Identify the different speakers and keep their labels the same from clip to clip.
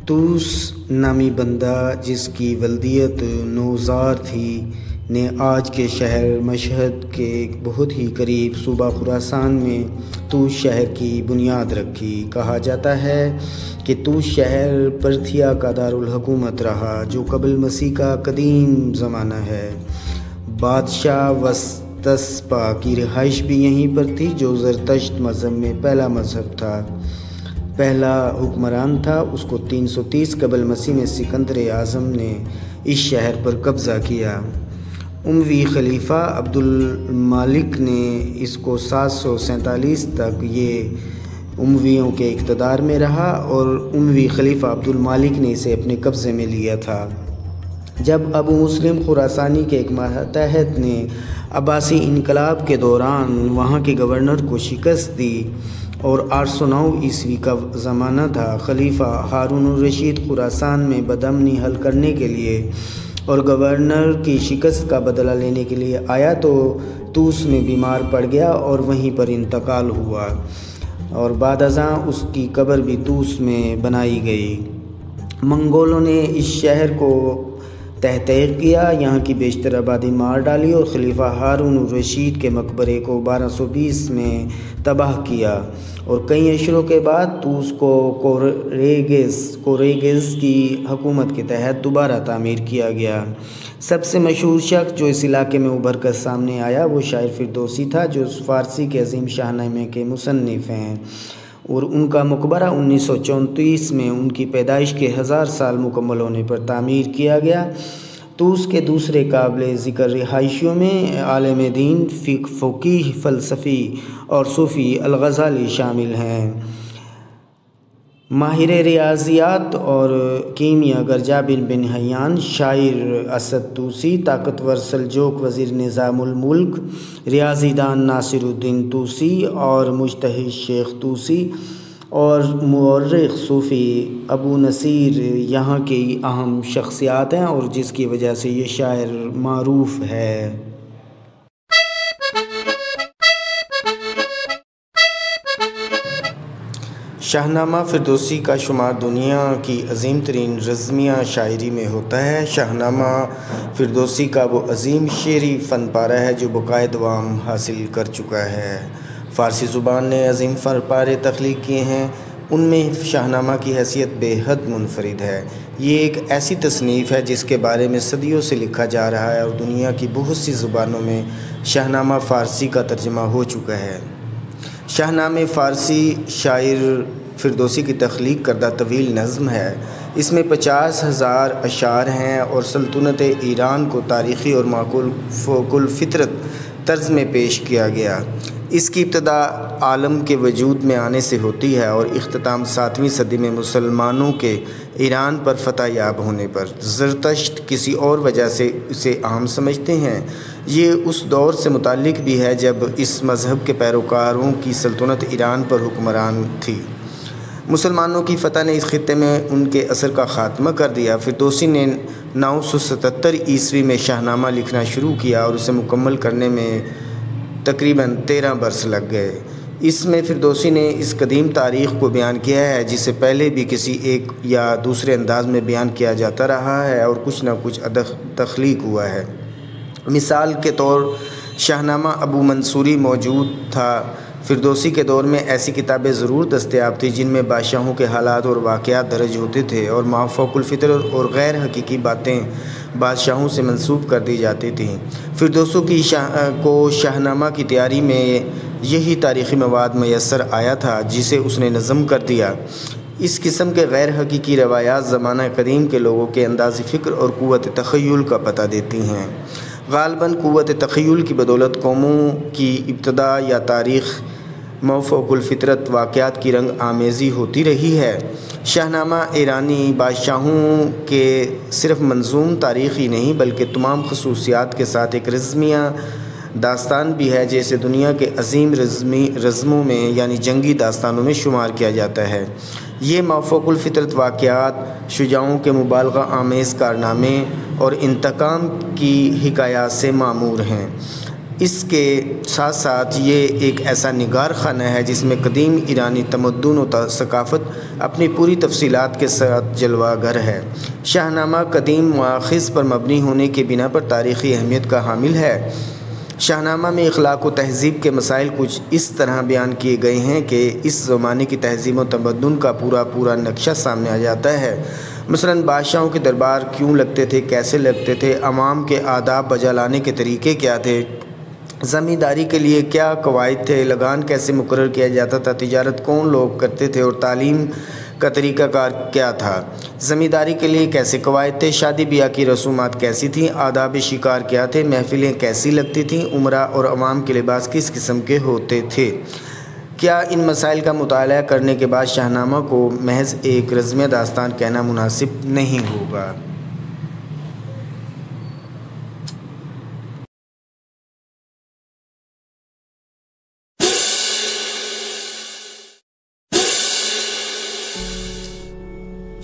Speaker 1: तूस नामी बंदा जिसकी वल्दियत नौज़ार थी ने आज के शहर मशहद के बहुत ही करीब सूबा खुरासान में तूस शहर की बुनियाद रखी। कहा जाता है कि तूस शहर पर्थिया का दारुल हुकूमत रहा जो कबल मसीह का कदीम ज़माना है। बादशाह वस्तस्पा की रिहाइश भी यहीं पर थी जो ज़रतश्त मज़हब में पहला हुक्मरान था। उसको 330 कबल मसीह में सिकंदर आज़म ने इस शहर पर कब्ज़ा किया। उमवी खलीफा अब्दुल मालिक ने इसको 747 तक ये उमवियों के इक़्तिदार में रहा और उमवी खलीफा अब्दुल मालिक ने इसे अपने कब्ज़े में लिया था। जब अबू मुस्लिम खुरासानी के एक मातहत ने अब्बासी इनकलाब के दौरान वहाँ के गवर्नर को शिकस्त दी और 809 ईस्वी का ज़माना था, खलीफा हारून रशीद खुरासान में बदअमनी हल करने के लिए और गवर्नर की शिकस्त का बदला लेने के लिए आया तो तूस में बीमार पड़ गया और वहीं पर इंतकाल हुआ और बाद अज़ां उसकी कब्र भी तूस में बनाई गई। मंगोलों ने इस शहर को तहत किया, यहाँ की बेशतर आबादी मार डाली और खलीफा हारून रशीद के मकबरे को 1220 में तबाह किया और कई अशरों के बाद तूस को कोरेगिस की हुकूमत के तहत दोबारा तामीर किया गया। सबसे मशहूर शख्स जो इस इलाके में उभर कर सामने आया वो शायर फिरदौसी था जो फ़ारसी के अज़ीम शाहनामे के मुसन्निफ़ हैं और उनका मकबरा 1934 में उनकी पैदाइश के 1000 साल मुकम्मल होने पर तामीर किया गया। तूस के दूसरे काबिल ज़िक्र रिहाइशियों में आलिम दीन, फ़क़ीह, फ़लसफ़ी और सूफ़ी अल-ग़ज़ाली शामिल हैं। माहिर रियाज़ियात और कीमिया गर्जा बिन हयान, शायर असद तूसी, ताकतवर सल्जूक़ वज़ीर निज़ामुल मुल्क, रियाज़ीदान नासिरुद्दीन तूसी और मुज्तहिद शेख तूसी और मुअर्रिख़ सूफ़ी अबू नसीर यहाँ की अहम शख्सियात हैं और जिसकी वजह से ये शायर मारूफ़ है। शाहनामा फिरदौसी का शुमार दुनिया की अज़ीम तरीन रज़्मिया शायरी में होता है। शाहनामा फिरदौसी का वो अज़ीम शेरी फ़न पारा है जो बक़ाए दवाम हासिल कर चुका है। फ़ारसी ज़ुबान ने अज़ीम फ़न पारे तख्लीक़ किए हैं, उनमें शाहनामा की हैसियत बेहद मुनफरिद है। ये एक ऐसी तसनीफ़ है जिसके बारे में सदियों से लिखा जा रहा है और दुनिया की बहुत सी ज़ुबानों में शाहनामा फ़ारसी का तर्जमा हो चुका है। शाहनामे फ़ारसी शायर फिरदौसी की तख्लीक़ करदा तवील नज़्म है। इसमें 50,000 अशार हैं और सल्तनत ईरान को तारीख़ी और माकूल फ़ितरत तर्ज़ में पेश किया गया। इसकी इब्तदा आलम के वजूद में आने से होती है और इख्तिताम 7वीं सदी में मुसलमानों के ईरान पर फ़तह याब होने पर। ज़रतश्त किसी और वजह से इसे अहम समझते हैं। ये उस दौर से मुताल्लिक़ भी है जब इस मज़हब के पैरोकारों की सल्तनत ईरान पर हुक्मरान थी। मुसलमानों की फ़तह ने इस ख़ित्ते में उनके असर का ख़ात्मा कर दिया। फिरदौसी ने 977 ईस्वी में शाहनामा लिखना शुरू किया और उसे मुकम्मल करने में तकरीबन 13 बरस लग गए। इसमें फिरदौसी ने इस कदीम तारीख़ को बयान किया है जिसे पहले भी किसी एक या दूसरे अंदाज़ में बयान किया जाता रहा है और कुछ न कुछ तख्लीक़ हुआ है। मिसाल के तौर शाहनामा अबू मंसूरी मौजूद था। फिरदौसी के दौर में ऐसी किताबें ज़रूर दस्तयाब थी जिनमें बादशाहों के हालात और वाक़यात दर्ज होते थे और माफ़ौक़ुल फ़ितरत और गैर हकीकी बातें बादशाहों से मंसूब कर दी जाती थीं। फिरदौसी की शाहनामा की तैयारी में यही तारीख़ी मवाद मैसर आया था जिसे उसने नज़म कर दिया। इस किस्म के गैर हकीकी रवायात ज़माना कदीम के लोगों के अंदाज़ फ़िक्र और क़ुव्वत तख़य्युल का पता देती हैं। ग़ालिबन क़ुव्वत तख़य्युल की बदौलत कौमों की इब्तदा या तारीख़ मौफ़ौक़ुल फ़ितरत वाक़यात की रंग आमेज़ी होती रही है। शाहनामा ईरानी बादशाहों के सिर्फ़ मंज़ूम तारीख़ ही नहीं बल्कि तमाम ख़ुसूसियात के साथ एक रज़्मिया दास्तान भी है जैसे दुनिया के अज़ीम रज़्मों में यानी जंगी दास्तानों में शुमार किया जाता है। ये मौफ़ौक़ुल फ़ितरत वाक़यात शुजाओं के मुबालग़ा आमेज़ कारनामे और इंतकाम की हिकायात से मामूर हैं। इसके साथ साथ ये एक ऐसा निगार खाना है जिसमें कदीम ईरानी तमद्दुन और सकाफ़त अपनी पूरी तफसीलात के साथ जलवागर है। शाहनामा कदीम मआख़िज़ पर मबनी होने के बिना पर तारीख़ी अहमियत का हामिल है। शाहनामा में अखलाक व तहज़ीब के मसाइल कुछ इस तरह बयान किए गए हैं कि इस ज़माने की तहज़ीब व तमद्दुन का पूरा नक्शा सामने आ जाता है। मसलन बादशाहों के दरबार क्यों लगते थे, कैसे लगते थे, अवाम के आदाब बजा लाने के तरीक़े क्या थे, ज़मींदारी के लिए क्या कवायद थे, लगान कैसे मुकर्रर किया जाता था, तिजारत कौन लोग करते थे और तालीम का तरीक़ाकार क्या था, ज़मींदारी के लिए कैसे कवायद थे, शादी ब्याह की रसूमात कैसी थीं, आदाब शिकार क्या थे, महफ़िलें कैसी लगती थीं, उमरा और अवाम के लिबास किस किस्म के होते थे। क्या इन मसाइल का मुताला करने के बाद शाहनामा को महज एक रज़्म दास्तान कहना मुनासिब नहीं होगा।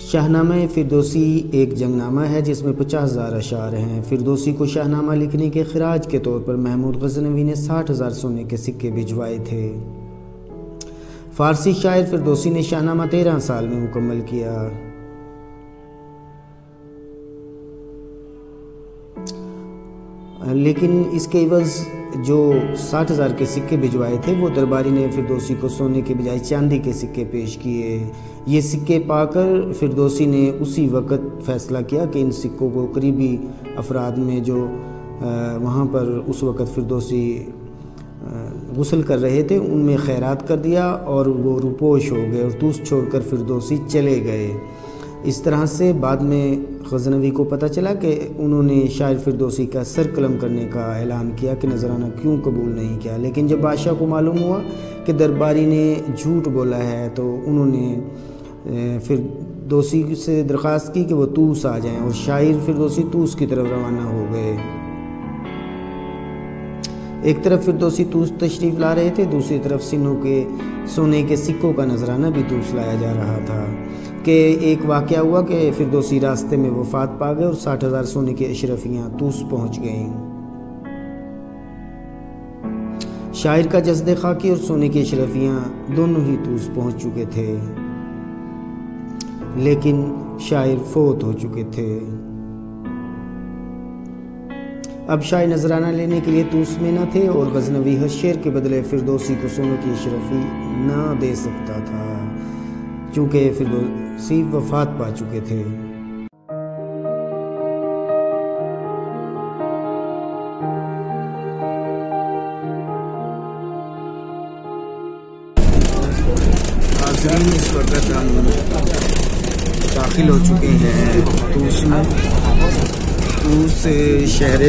Speaker 1: शाहनामा फ़िरदौसी एक जंगनामा है जिसमें 50,000 अशार हैं। फ़िरदौसी को शाहनामा लिखने के खराज के तौर पर महमूद गज़नवी ने 60,000 सोने के सिक्के भिजवाए थे। फ़ारसी शायर फ़िरदौसी ने शाहनामा 13 साल में मुकम्मल किया। लेकिन इसके एवज़ जो 60,000 के सिक्के भिजवाए थे वो दरबारी ने फ़िरदौसी को सोने के बजाय चांदी के सिक्के पेश किए। ये सिक्के पाकर फ़िरदौसी ने उसी वक़्त फ़ैसला किया कि इन सिक्कों को करीबी अफराद में जो वहाँ पर उस वक़्त फ़िरदौसी गुस्ल कर रहे थे उनमें खैरात कर दिया और वो रुपोश हो गए और तूस छोड़कर फ़िरदौसी चले गए। इस तरह से बाद में गज़नवी को पता चला कि उन्होंने शायर फ़िरदौसी का सर कलम करने का ऐलान किया कि नजराना क्यों कबूल नहीं किया। लेकिन जब बादशाह को मालूम हुआ कि दरबारी ने झूठ बोला है तो उन्होंने फ़िरदौसी से दरख्वास्त की कि वो तूस आ जाएं और शायर फ़िरदौसी तूस की तरफ रवाना हो गए। एक तरफ फ़िरदौसी तूस तशरीफ़ ला रहे थे, दूसरी तरफ सिनों के सोने के सिक्कों का नजराना भी तूस लाया जा रहा था कि एक वाक़या हुआ कि फ़िरदौसी रास्ते में वफ़ात पा गए और 60,000 सोने की अशरफियाँ तूस पहुँच गईं। शायर का जस्द खाकी और सोने की अशरफियाँ दोनों ही तूस पहुँच चुके थे, लेकिन शायर फोत हो चुके थे। अब शायर नजराना लेने के लिए तूस में न थे और गज़नवी हर शेर के बदले फ़िरदौसी को सोने की अशरफी न दे सकता था चूँकि फ़िरदौसी वफ़ात पा चुके थे। नाज़रीन, इस वक्त हम दाखिल हो चुके हैं तूस में। तूस शहर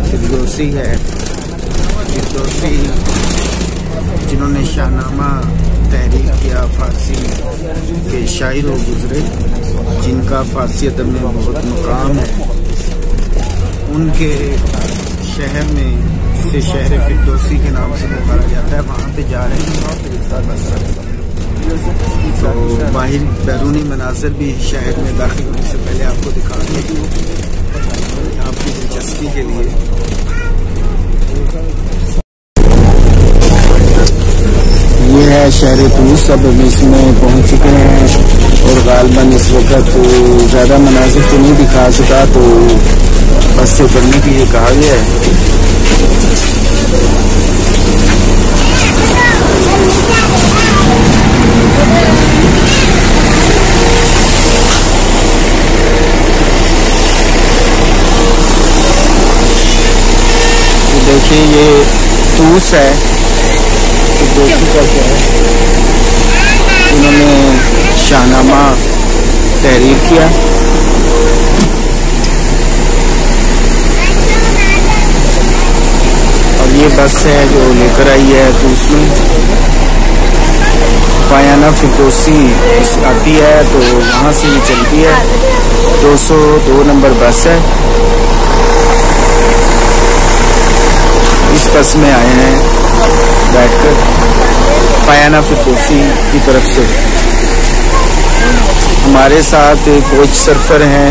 Speaker 1: फ़िरदौसी है। फ़िरदौसी जिन्होंने शाहनामा तहरीर किया, फ़ारसी के शायर व गुज़रे जिनका फ़ारसी अदब में बहुत मुकाम है, उनके शहर में जिसे शहर फ़िरदौसी के नाम से पुकारा जाता है, वहाँ पे जा रहे हैं। तो बाहर बैरूनी मनाज़र भी शहर में दाखिल होने से पहले आपको दिखाएंगे आपकी दिलचस्पी के लिए। ये है शहर तूस। अब हम इसमें पहुंच चुके हैं और गालबन इस वक्त ज़्यादा मनाज़िर तो नहीं दिखा सका, तो बस से करने के लिए कहा गया है। देखिए ये तूस है, फ़िरदौसी का क्या है, इन्होंने शाहनामा तहरीर किया। और ये बस है जो लेकर आई है तूस में। पायाना फ़िरदौसी आती है तो वहाँ से ये चलती है। 202 नंबर बस है। इस बस में आए हैं बैठकर पायाना फ़िरदौसी की तरफ से। हमारे साथ कोच सरफर हैं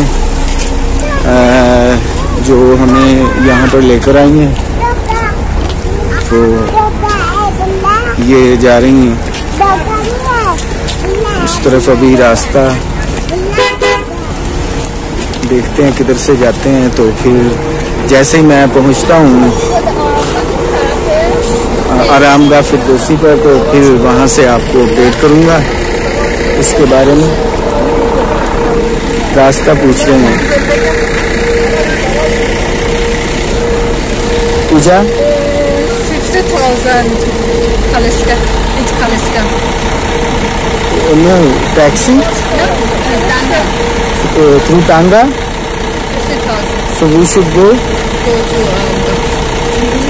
Speaker 1: जो हमें यहाँ पर लेकर आई हैं। तो ये जा रही हैं उस तरफ। अभी रास्ता देखते हैं किधर से जाते हैं, तो फिर जैसे ही मैं पहुंचता हूँ आरामगाह फिरदौसी पर, तो फिर वहाँ से आपको अपडेट करूँगा इसके बारे में। रास्ता पूछ रहे हैं। पूजा
Speaker 2: 50,000 Kaliska, it's Kaliska.
Speaker 1: No, taxi?
Speaker 2: No, Tanga.
Speaker 1: Through Tanga?
Speaker 2: 50,000.
Speaker 1: So we should go?
Speaker 2: Go to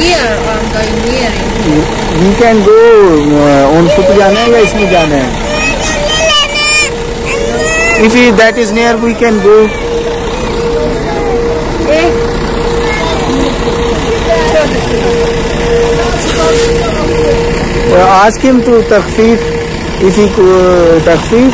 Speaker 2: near, going near.
Speaker 1: We can go on foot जाना है या इसमें जाना है? If that is near, we can go. Ask him to takfif. If he takfif.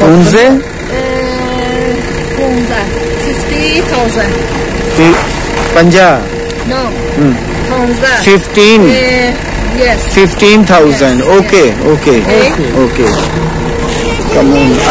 Speaker 1: 15?
Speaker 2: 50,000.
Speaker 1: 50.
Speaker 2: No.
Speaker 1: 15.
Speaker 2: Yes.
Speaker 1: 15,000. Okay. Come on. I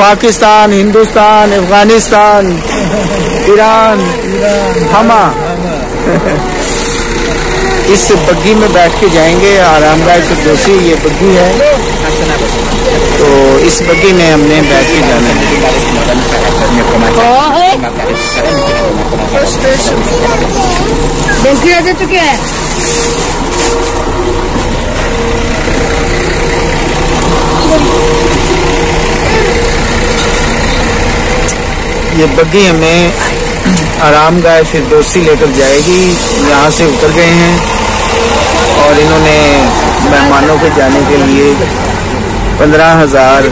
Speaker 1: Pakistan, Hindustan, Afghanistan, Iran, हमा। इस बग्गी में बैठ के जाएंगे आरामगाह फिरदौसी। ये बग्गी है, तो इस बग्गी में हमने बैठ के जाना है। ये बग्गी हमें आरामगाह फिरदौसी लेकर जाएगी। यहाँ से उतर गए हैं और इन्होंने मेहमानों के जाने के लिए 15,000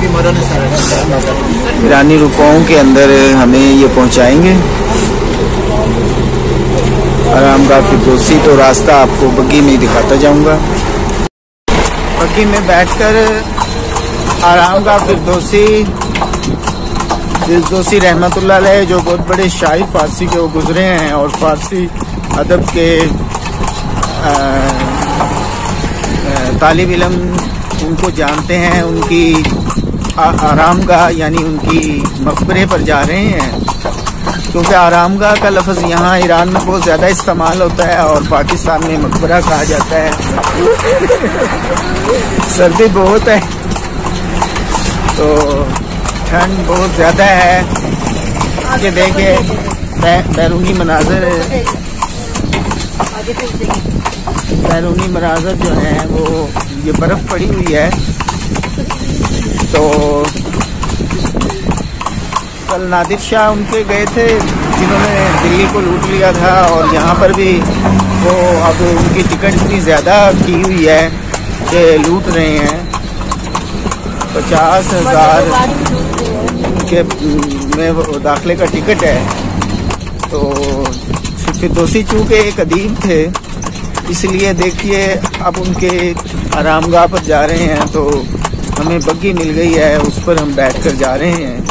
Speaker 1: ईरानी रुपयों के अंदर हमें ये पहुँचाएंगे आरामगाह फिरदौसी। तो रास्ता आपको बग्गी में दिखाता जाऊँगा। बग्गी में बैठकर आरामगाह फिरदौसी रहमतुल्लाह अलैह, जो बहुत बड़े शायर फारसी के वो गुजरे हैं और फारसी अदब के तालिब इल्म उनको जानते हैं। उनकी आरामगाह यानी उनकी मकबरे पर जा रहे हैं, क्योंकि आरामगाह का लफ्ज़ यहाँ ईरान में बहुत ज़्यादा इस्तेमाल होता है और पाकिस्तान में मकबरा कहा जाता है। सर्दी बहुत है तो ठंड बहुत ज़्यादा है। ये देखिए बैरूनी मनाज़र जो है वो ये बर्फ़ पड़ी हुई है। तो कल नादिर शाह उनके गए थे जिन्होंने दिल्ली को लूट लिया था, और यहाँ पर भी वो अब उनकी टिकट इतनी ज़्यादा की हुई है कि लूट रहे हैं। 50,000 के में दाखिले का टिकट है। तो फिरदौसी चूँकि एक अदीब थे, इसलिए देखिए अब उनके आरामगाह पर जा रहे हैं, तो हमें बग्गी मिल गई है, उस पर हम बैठकर जा रहे हैं।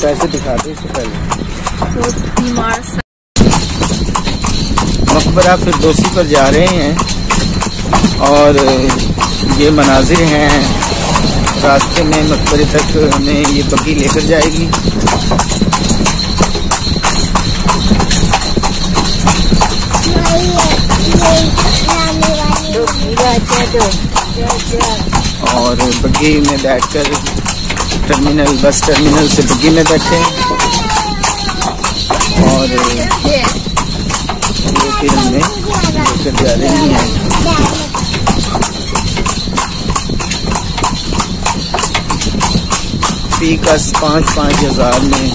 Speaker 1: कैसे दिखाते इससे पहले मकबरा फिरदौसी पर जा रहे हैं और ये मनाजिर हैं। रास्ते में मकबरे तक हमें ये बग्गी लेकर जाएगी। और बग्गी में बैठकर बस टर्मिनल से बग्गी में बैठे और फिर हमें लेकर जा रही हैं। फी का 5,000 में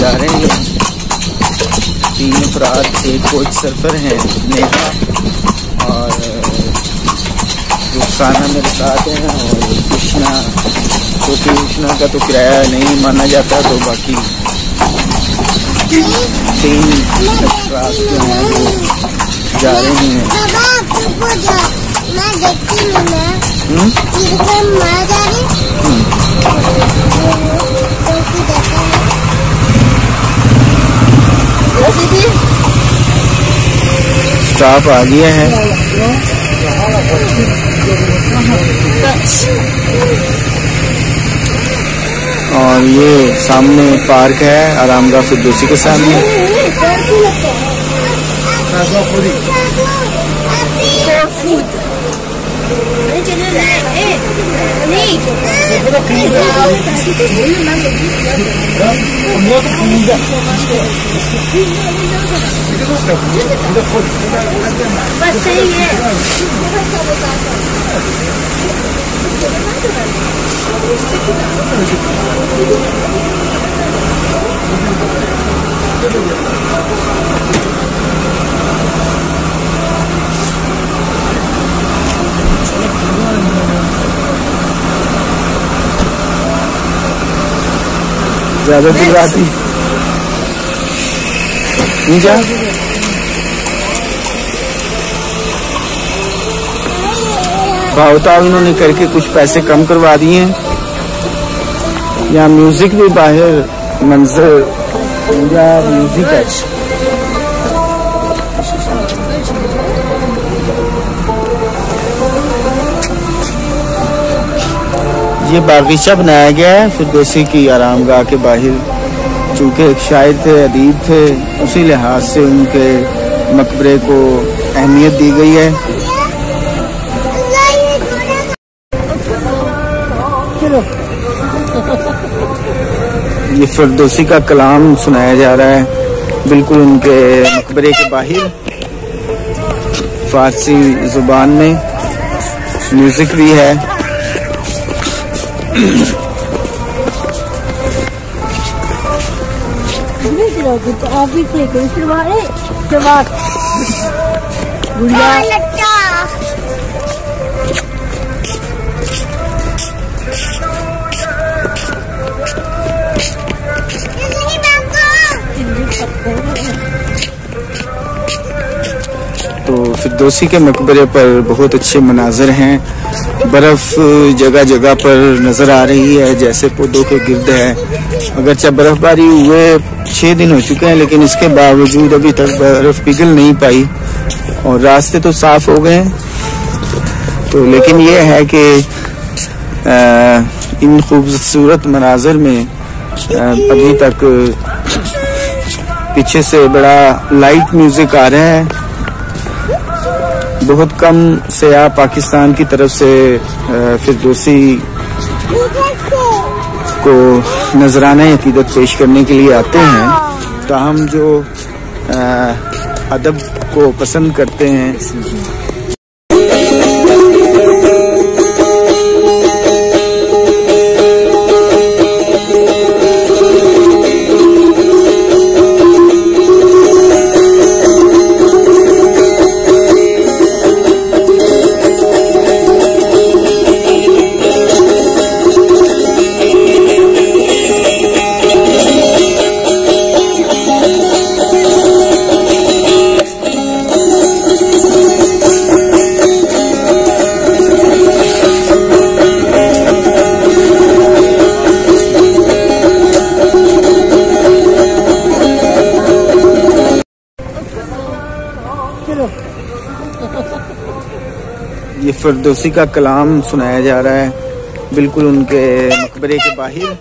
Speaker 1: जा रहे हैं। 3 अफराद, 1 कोच सफर हैं नेहा और खाना मेरे साथ है और कृष्णा, छोटी कृष्णा का तो किराया नहीं माना जाता, तो बाकी 3 एक्स्ट्रास जो हैं वो जा रहे हैं। स्टाफ आ गया है और ये सामने पार्क है आरामगाह फिरदौसी के सामने। ज्यादा दूर आती नहीं जा। भावताल उन्होंने करके कुछ पैसे कम करवा दिए हैं। यहाँ म्यूजिक भी बाहर मंजर म्यूजिक है। ये बागीचा बनाया गया है फिरदौसी की आरामगाह के बाहर, चूँकि एक शायर थे, अदीब थे, उसी लिहाज से उनके मकबरे को अहमियत दी गई है। ये फिरदौसी का कलाम सुनाया जा रहा है बिल्कुल उनके मकबरे के बाहर, फारसी जुबान में, म्यूजिक भी है।
Speaker 3: आप भी
Speaker 1: तो फिरदौसी के मकबरे पर बहुत अच्छे मनाजर हैं। बर्फ जगह जगह पर नजर आ रही है जैसे पौधों के गिर्द है। अगरचे बर्फबारी हुए 6 दिन हो चुके हैं, लेकिन इसके बावजूद अभी तक बर्फ पिघल नहीं पाई और रास्ते तो साफ हो गए हैं। तो लेकिन ये है कि इन खूबसूरत मनाजर में अभी तक पीछे से बड़ा लाइट म्यूजिक आ रहा है। बहुत कम सयाह पाकिस्तान की तरफ से फिरदौसी को नजराना अकीदत पेश करने के लिए आते हैं, ताहम जो अदब को पसंद करते हैं ये फिरदौसी का कलाम सुनाया जा रहा है बिल्कुल उनके मकबरे के बाहर,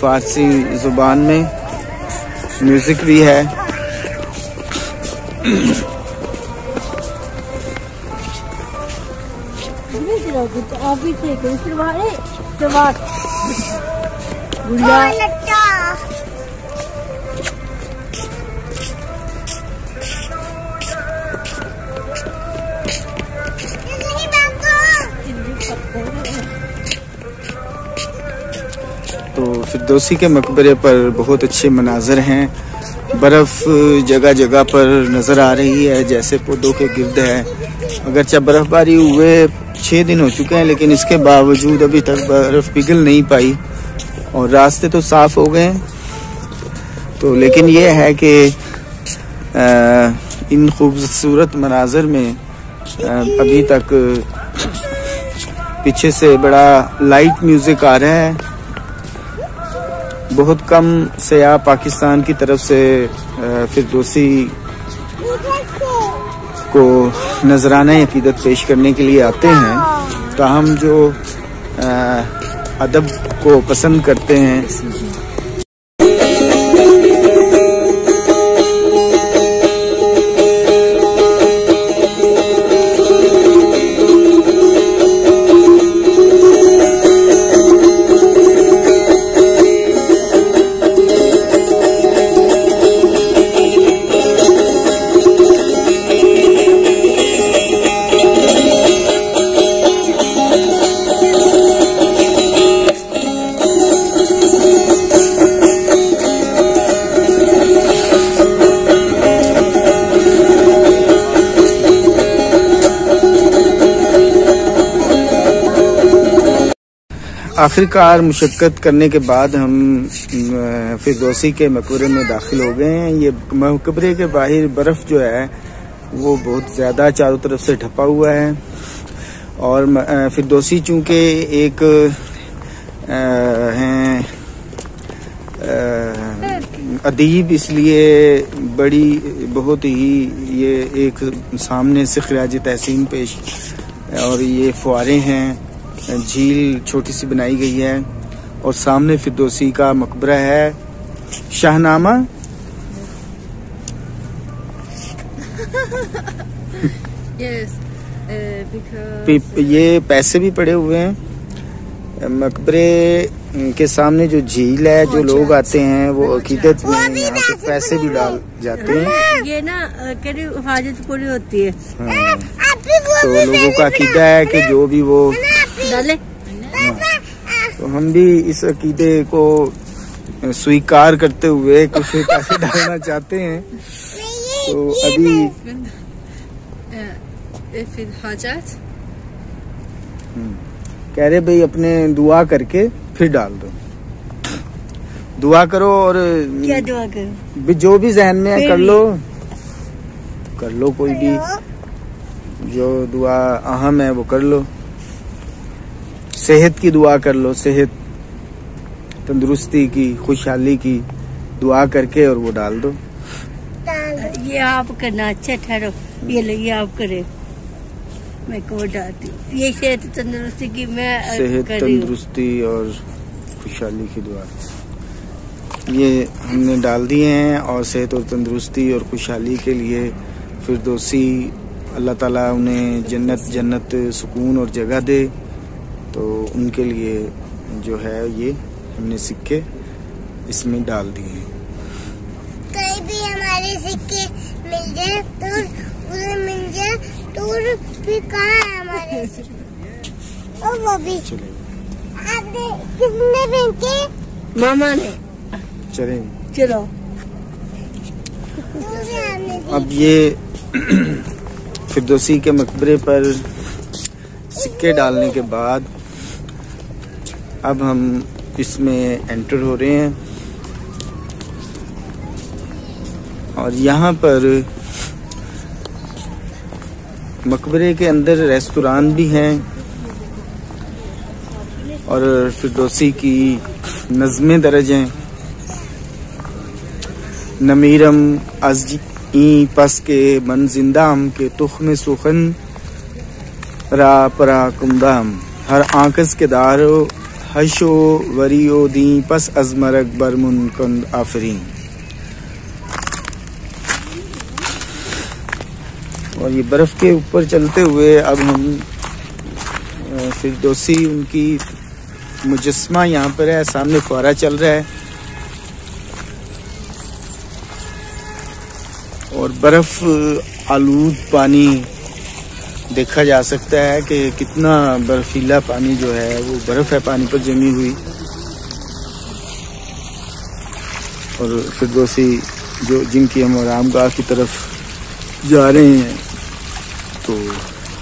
Speaker 1: फारसी जुबान में, म्यूजिक भी है।
Speaker 3: आप भी
Speaker 1: तो फिरदौसी के मकबरे पर बहुत अच्छे मनाजर हैं। बर्फ़ जगह जगह पर नज़र आ रही है, जैसे पौधों के गिर्द है। अगरचे बर्फ़बारी हुए 6 दिन हो चुके हैं, लेकिन इसके बावजूद अभी तक बर्फ़ पिघल नहीं पाई और रास्ते तो साफ़ हो गए हैं। तो लेकिन ये है कि इन खूबसूरत मनाज़र में अभी तक पीछे से बड़ा लाइट म्यूज़िक आ रहा है। बहुत कम सयाह पाकिस्तान की तरफ से फिरदौसी को नजराना अकीदत पेश करने के लिए आते हैं। ताहम जो अदब को पसंद करते हैं, आखिरकार मुशक्क़त करने के बाद हम फिरदौसी के मकबरे में दाखिल हो गए हैं। ये मकबरे के बाहर बर्फ़ जो है वो बहुत ज़्यादा चारों तरफ से ढपा हुआ है और फिरदौसी चूँकि एक हैं अदीब, इसलिए बहुत ही ये एक सामने से खिराज तहसीन पेश। और ये फुआरे हैं, झील छोटी सी बनाई गई है और सामने फिरदौसी का मकबरा है। शाहनामा ये पैसे भी पड़े हुए हैं। मकबरे के सामने जो झील है, जो लोग आते हैं वो अकीदत में यहाँ पे पैसे भी डाल जाते हैं।
Speaker 3: ये ना करीब हाजत पूरी होती है।
Speaker 1: तो लोगों का अकीदा है कि जो भी वो
Speaker 3: डाले।
Speaker 1: तो हम भी इस अकीदे को स्वीकार करते हुए कुछ पैसे डालना चाहते हैं। तो अभी
Speaker 2: फिर हाजत
Speaker 1: कह रहे भाई अपने दुआ करके फिर डाल दो। दुआ करो और
Speaker 3: क्या दुआ करो?
Speaker 1: जो भी जहन में है कर लो कोई भी जो दुआ अहम है वो कर लो। सेहत की दुआ कर लो, सेहत, तंदुरुस्ती की, खुशहाली की दुआ करके और वो डाल दो।
Speaker 3: ये आप करना, अच्छा ठहरो, ये ले, ये आप करे, मैं को डालती हूँ। ये सेहत तंदुरुस्ती की मैं
Speaker 1: सेहत तंदुरुस्ती और खुशहाली की दुआ ये हमने डाल दिए हैं। और सेहत और तंदुरुस्ती और खुशहाली के लिए फिरदौसी अल्लाह ताला उन्हें जन्नत सुकून और जगह दे। तो उनके लिए जो है ये हमने सिक्के इसमें डाल दिए हैं।
Speaker 4: कहीं भी हमारे सिक्के मिल जाए तो उसे मिल जाए तो फिर कहाँ है हमारे सिक्के? ओ वो भी आपने किसने फेंके?
Speaker 3: मामा ने।
Speaker 1: चलें
Speaker 3: चलो
Speaker 1: अब ये फिरदौसी के मकबरे पर सिक्के डालने के बाद अब हम इसमें एंटर हो रहे हैं। और यहाँ पर मकबरे के अंदर रेस्टोरेंट भी हैं और फिरदौसी की नज़्में दर्ज हैं। नमीरम अज़ ई पस के मन जिंदाम के तुख्म सुखन रा परा कुंदाम हर आंकस के दारो हशो वरियो दी पस अजमरक बरमुन कंद आफरीन। और ये बर्फ के ऊपर चलते हुए अब हम फिरदौसी उनकी मुजस्मा यहाँ पर है, सामने फुआरा चल रहा है और बर्फ आलूद पानी देखा जा सकता है कि कितना बर्फीला पानी जो है वो बर्फ है पानी पर जमी हुई। और फिरदौसी
Speaker 5: जो जिनकी हम आरामगाह की तरफ जा रहे हैं, तो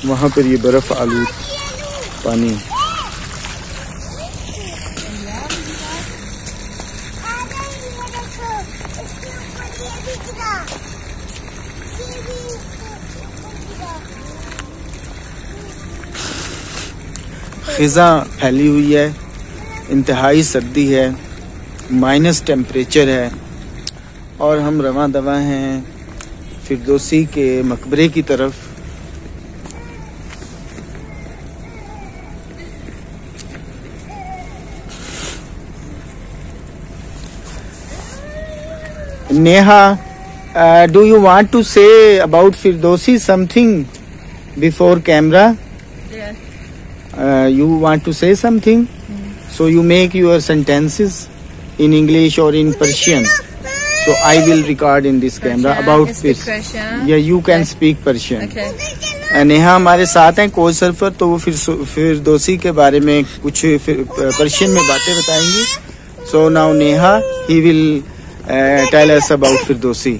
Speaker 5: वहाँ पर ये बर्फ़ आलूद पानी ख़िज़ा फैली हुई है, इंतहाई सर्दी है, माइनस टेम्परेचर है और हम रवां दवा हैं फिरदौसी के मकबरे की तरफ। Neha, do you want to say about Firdausi something before camera? You want to say something? So you make your sentences in English or in Persian. So I will record in this camera about this. Yeah, you can speak Persian.
Speaker 2: Okay.
Speaker 5: Neha हमारे साथ हैं coach surfer, तो वो फिरदौसी के बारे में कुछ Persian में बातें बताएंगी। So now Neha, he will tell us about Firdausi.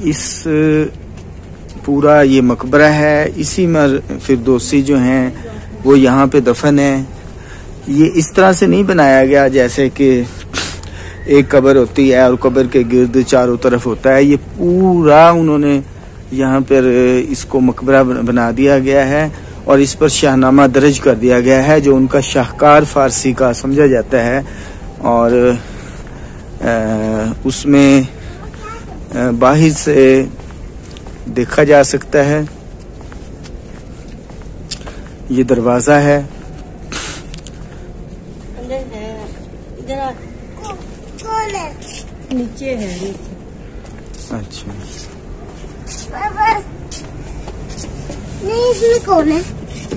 Speaker 5: इस पूरा ये मकबरा है, इसी में फिरदौसी जो हैं वो यहाँ पे दफन है। ये इस तरह से नहीं बनाया गया जैसे कि एक कब्र होती है और कब्र के गिर्द चारों तरफ होता है। ये पूरा उन्होंने यहाँ पर इसको मकबरा बना दिया गया है और इस पर शाहनामा दर्ज कर दिया गया है, जो उनका शाहकार फारसी का समझा जाता है। और उसमें बाहर से देखा जा सकता है। ये दरवाजा है।
Speaker 4: कौन है?
Speaker 3: नीचे है, नीचे।
Speaker 5: अच्छा,
Speaker 4: नहीं, इसमें कौन है?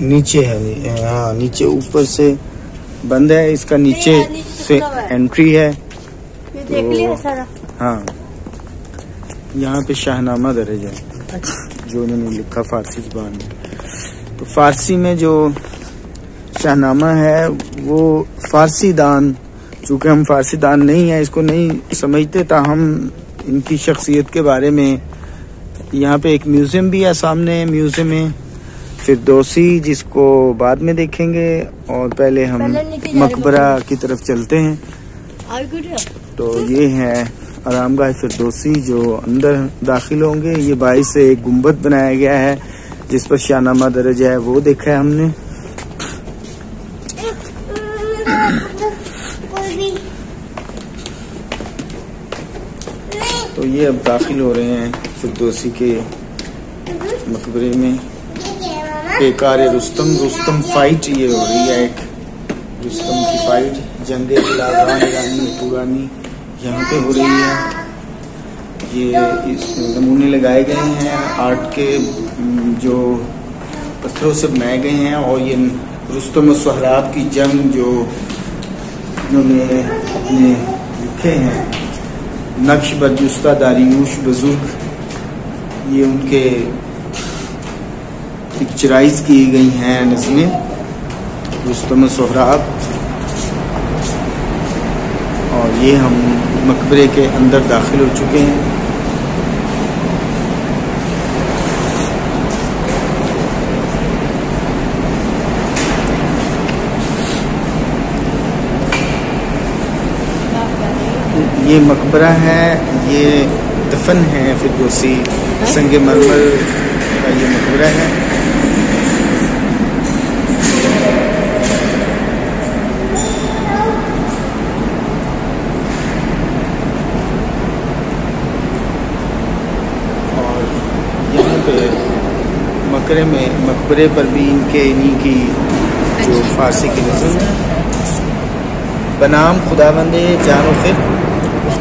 Speaker 5: नीचे है। हाँ, नीचे ऊपर से बंद है, इसका नीचे से एंट्री है।
Speaker 3: ये देख लिया सारा।
Speaker 5: हाँ, यहाँ पे शाहनामा दर्ज है जो उन्होंने लिखा फारसी ज़बान में। तो फारसी में जो शाहनामा है वो फारसी दान, चूँकि हम फारसी दान नहीं है, इसको नहीं समझते, ताहम इनकी शख्सियत के बारे में यहाँ पे एक म्यूज़ियम भी है सामने। म्यूज़ियम में फिरदौसी, जिसको बाद में देखेंगे, और पहले हम मकबरा की तरफ चलते हैं। तो ये है आरामगाह फिरदौसी, जो अंदर दाखिल होंगे। ये 22 से एक गुंबद बनाया गया है जिस पर शाहनामा दर्ज है, वो देखा है हमने। तो ये अब दाखिल हो रहे हैं फिरदौसी के मकबरे में। बेकार रुस्तम फाइट ये हो रही है, एक रुस्तम की फाइट, जंगे ईरानी पुरानी यहाँ पे हो रही है। ये इस नमूने लगाए गए हैं आर्ट के, जो पत्थरों से बनाए गए हैं, और ये रुस्तम और सोहराब की जंग जो उन्होंने अपने लिखे हैं, नक्श बरजुस्ता दारियूश बुजुर्ग, ये उनके पिक्चराइज की गई हैं नज़में रुस्तम और सोहराब। और ये हम मकबरे के अंदर दाखिल हो चुके हैं। ये मकबरा है, ये दफन है फिरदौसी, संगे मरमर का ये मकबरा है। और यहाँ पे मकबरे पर भी इन्हीं की जो फारसी की नज़म बनाम खुदावंदे जानो फिर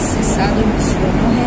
Speaker 2: 329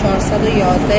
Speaker 2: 411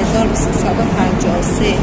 Speaker 2: 1353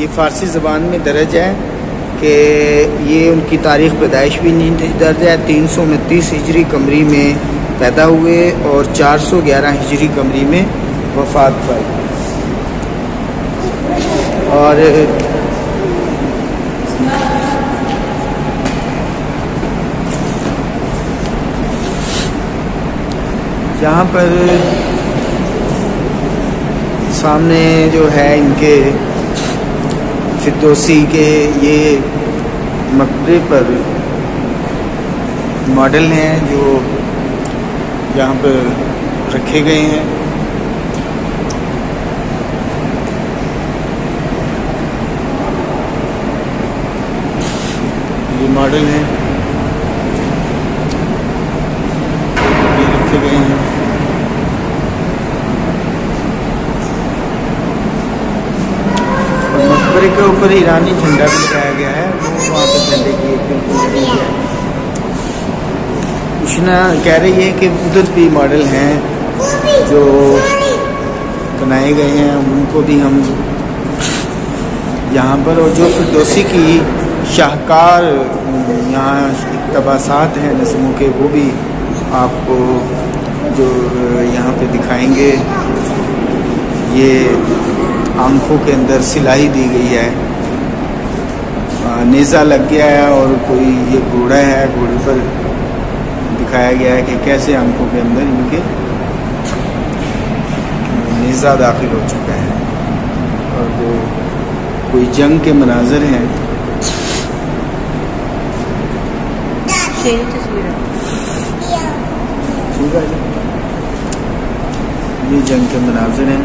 Speaker 5: ये फारसी ज़बान में दर्ज है कि ये उनकी तारीख़ पैदाइश भी दर्ज है। 329 हिजरी कमरी में पैदा हुए और 411 हिजरी कमरी में वफ़ात पाई। और यहाँ पर सामने जो है इनके फिरदौसी के ये मकबरे पर मॉडल हैं जो यहाँ पर रखे गए हैं। ये मॉडल हैं, ये रखे गए हैं। मकबरे के ऊपर ईरानी झंडा भी लगाया गया है, वो वहाँ पर झंडे की बिल्कुल लगी है। उष्णा कह रही है कि उधर भी मॉडल हैं जो बनाए गए हैं, उनको भी हम यहाँ पर, और जो फिरदौसी की शाहकार यहाँ इक़्तिबासात हैं नस्मों के, वो भी आपको जो यहाँ पे दिखाएंगे। ये आँखों के अंदर सिलाई दी गई है, नेज़ा लग गया है और कोई ये घोड़ा है, घोड़े पर दिखाया गया है कि कैसे आँखों के अंदर इनके नेज़ा दाखिल हो चुका है। और वो कोई जंग के मनाज़र हैं। ठीक है, ये जंग के मनाज़र हैं।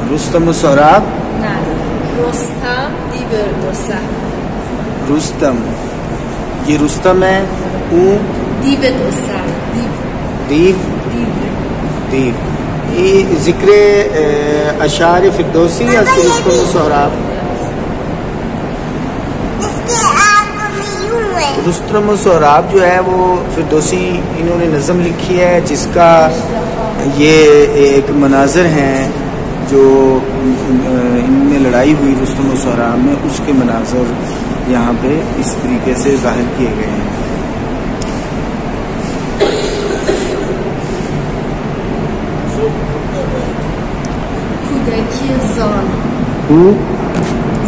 Speaker 5: रुस्तम सोहराब,
Speaker 2: रुस्तम दीव
Speaker 5: रुस्तम, ये रुस्तम है।
Speaker 2: दीव
Speaker 5: दीव दीव, ये जिक्र अशार फिरदौसी या रुस्तम सोहराब? रुस्तम सोहराब जो है वो फिरदौसी इन्होंने नज़म लिखी है, जिसका ये एक मनाज़र हैं जो इनमें लड़ाई हुई रुस्तम और सोहराब में, उसके मनाज़र यहाँ पे इस तरीके से ज़ाहिर किए गए हैं।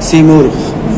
Speaker 5: सीमुर्ग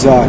Speaker 5: जाल,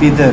Speaker 5: पिदर,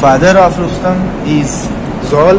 Speaker 5: फादर ऑफ रुस्तम इज ज़ाल।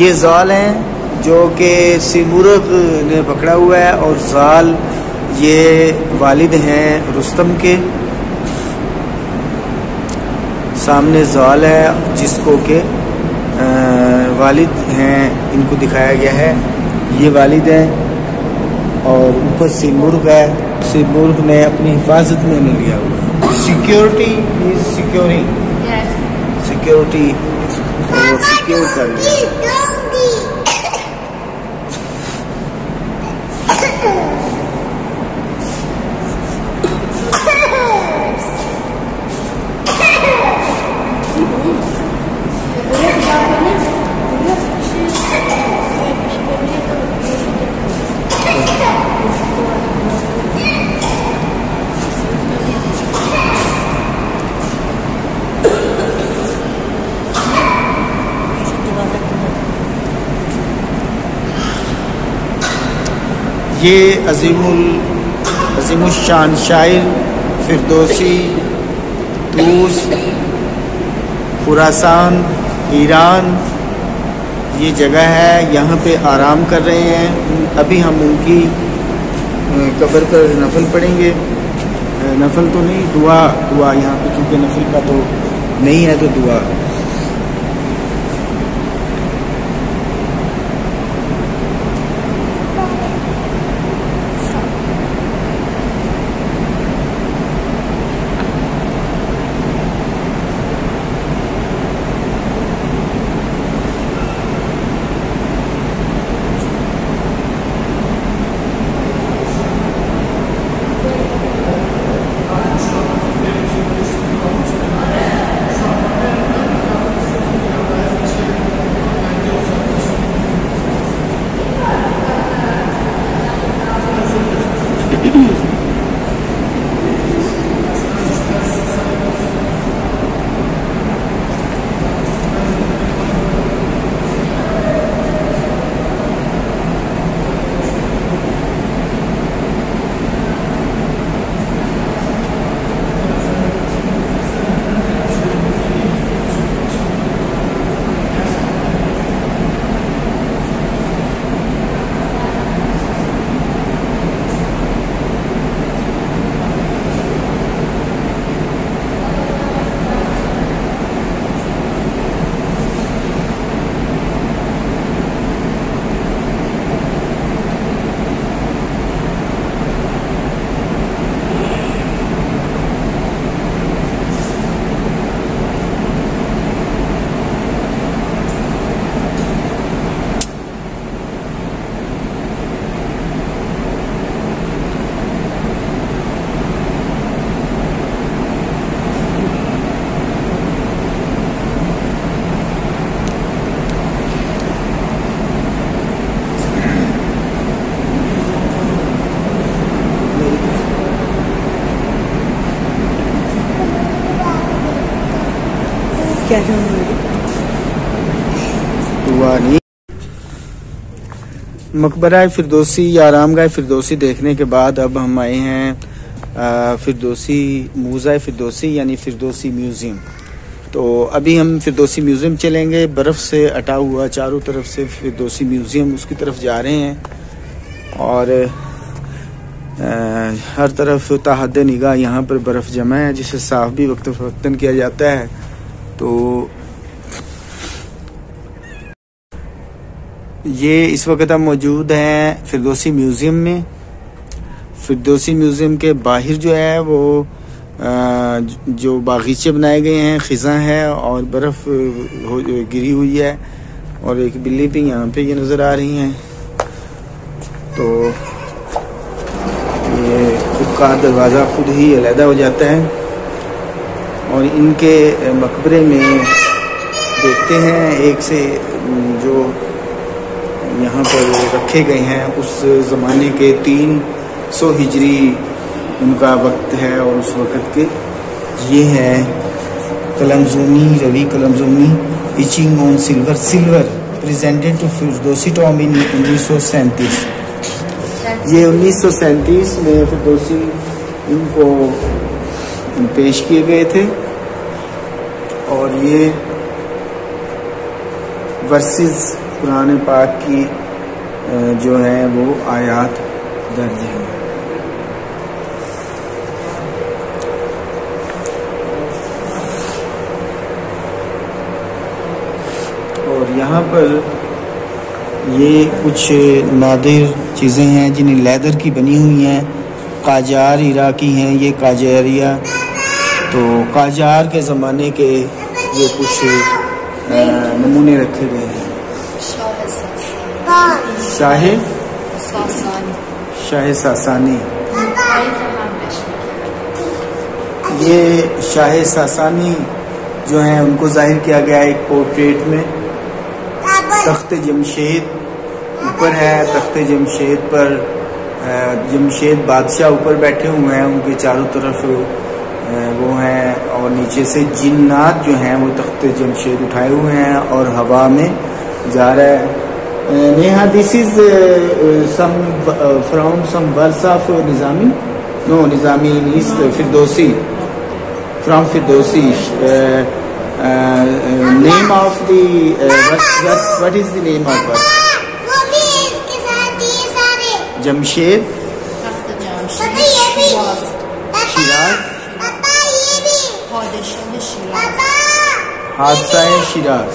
Speaker 5: ये ज़ाल हैं जो कि सिमुर्ग ने पकड़ा हुआ है, और ज़ाल ये वालिद हैं रुस्तम के। सामने ज़ाल है जिसको के वालिद हैं, इनको दिखाया गया है, ये वालिद है। और ऊपर सिमुर्ग है, सिमुर्ग ने अपनी हिफाजत में नहीं लिया हुआ। Security is securing, security secure कर लिया। ये अज़ीमुश्शान शायर फिरदौसी तूस, खुरासान, ईरान ये जगह है, यहाँ पे आराम कर रहे हैं। अभी हम उनकी कब्र पर नफल पढ़ेंगे, नफल तो नहीं, दुआ यहाँ पे, क्योंकि नफल का तो नहीं है तो दुआ। हुआ नहीं। मकबरा फिरदौसी या आरामगाह फिरदौसी देखने के बाद अब हम आए हैं फिरदौसी मूज़ा फिरदौसी यानी फिरदौसी म्यूज़ियम। तो अभी हम फिरदौसी म्यूज़ियम चलेंगे। बर्फ़ से अटा हुआ चारों तरफ से फिरदौसी म्यूज़ियम, उसकी तरफ जा रहे हैं और हर तरफ ताहद निगाह यहाँ पर बर्फ़ जमा है, जिसे साफ़ भी वक्त फ़वक्तन किया जाता है। तो ये इस वक्त हम मौजूद हैं फिरदौसी म्यूज़ियम में। फिरदौसी म्यूज़ियम के बाहर जो है वो जो बागीचे बनाए गए हैं, ख़िज़ा है और बर्फ़ गिरी हुई है और एक बिल्ली भी यहाँ पे ये नज़र आ रही हैं। तो ये खुद का दरवाज़ा खुद ही अलहदा हो जाता है और इनके मकबरे में देखते हैं एक से जो यहाँ पर रखे गए हैं उस ज़माने के 300 हिजरी उनका वक्त है और उस वक़्त के ये है कलमजूमी, रवि कलमजूमी, etching on silver presented to Firdausi tomb in 1937। ये 1937 में फिरदौसी इनको पेश किए गए थे और ये वर्सेस कुरान पाक की जो है वो आयात दर्ज है। और यहाँ पर ये कुछ नादिर चीज़ें हैं जिन्हें लेदर की बनी हुई हैं। काजार हीरा की हैं ये काजारिया। तो काजार के ज़माने के ये कुछ नमूने रखे गए हैं। शाह सासानी। ये शाह सासानी जो है उनको जाहिर किया गया है एक पोर्ट्रेट में। तख्त जमशेद ऊपर है, तख्त जमशेद पर जमशेद बादशाह ऊपर बैठे हुए हैं, उनके चारों तरफ वो हैं और नीचे से जिन्नात जो हैं वो तख्त जमशेद उठाए हुए हैं और हवा में जा रहा है। Neha, this is some from some verse of Nizami, no Nizami is Firdausi, from Firdausi. Name of the what is the name of verse? Jamshed, Shiraz, हादसा शिराज,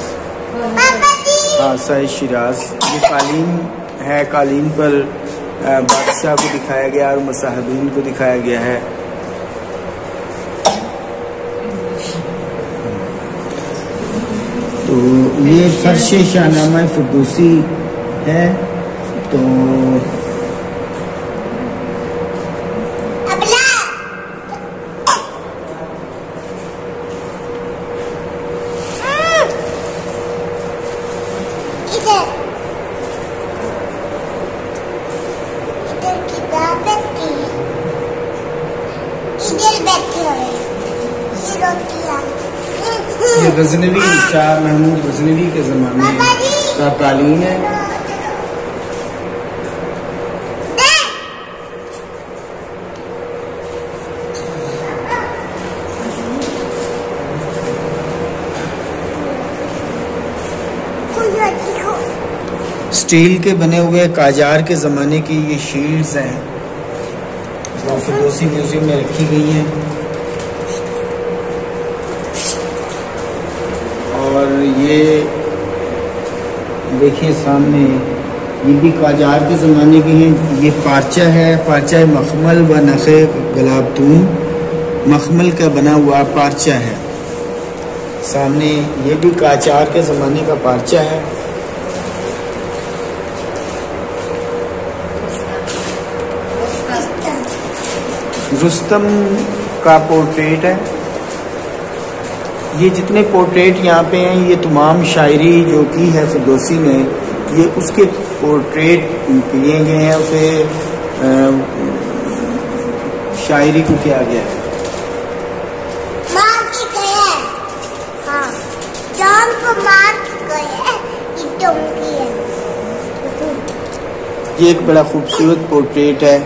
Speaker 5: हादसा शिराज। ये कालीन है, कालीन पर बादशाह को दिखाया गया और मुसाहिबीन को दिखाया गया है। तो ये फर्श शाहनामा फिरदौसी है। तो ये गजनवी, शाह महमूद गजनवी के ज़माने का कालीन है। स्टील के बने हुए काजार के ज़माने की ये शील्ड्स हैं जो फिरदौसी म्यूज़ियम में रखी गई हैं। और ये देखिए सामने ये भी काजार के ज़माने की हैं। ये पार्चा है, पार्चा मखमल व नखे गलाबतून, मखमल का बना हुआ पार्चा है। सामने ये भी काजार के ज़माने का पार्चा है। रुस्तम का पोर्ट्रेट है। ये जितने पोर्ट्रेट यहाँ पे हैं ये तमाम शायरी जो की है फिरदौसी ने, ये उसके पोर्ट्रेट किए गए हैं, उसे शायरी को किया गया है।
Speaker 4: को मार गए ईंटों की है।
Speaker 5: ये एक बड़ा खूबसूरत पोर्ट्रेट है।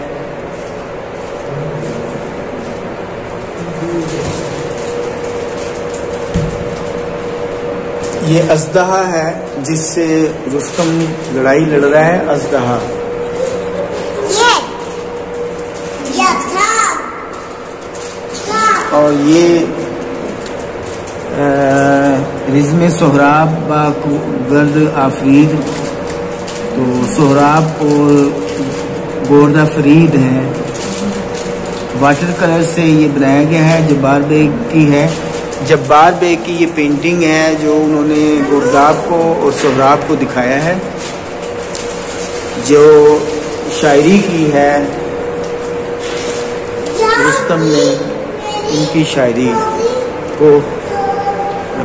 Speaker 5: ये अजदहा है जिससे रुस्तम लड़ाई लड़ रहा है। अजदहा और ये रिज़्म सोहराब बा गर्द आफरीद। तो सोहराब और गोरदा फरीद हैं। वाटर कलर से ये बनाया गया है। जब्बार बेग की है। जब्बार बेग की ये पेंटिंग है जो उन्होंने गोरदाब को और सोहराब को दिखाया है। जो शायरी की है रुस्तम ने, इनकी शायरी को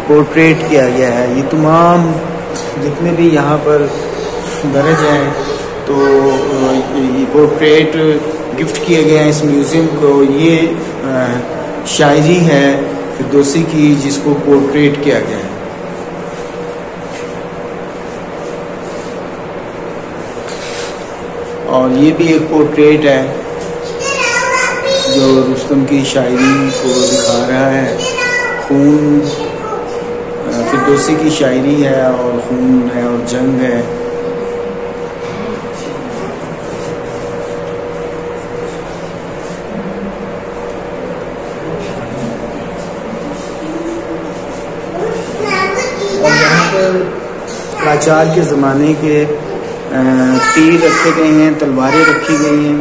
Speaker 5: पोर्ट्रेट किया गया है। ये तमाम जितने भी यहाँ पर दर्ज हैं तो ये पोर्ट्रेट गिफ्ट किया गया है इस म्यूज़ियम को। ये शायरी है फिरदौसी की जिसको पोर्ट्रेट किया गया है। और ये भी एक पोर्ट्रेट है जो रुस्तम की शायरी को दिखा रहा है। खून फिरदौसी की शायरी है और खून है और जंग है। और यहाँ पर प्राचार के ज़माने के तीर रखे गए हैं, तलवारें रखी गई हैं।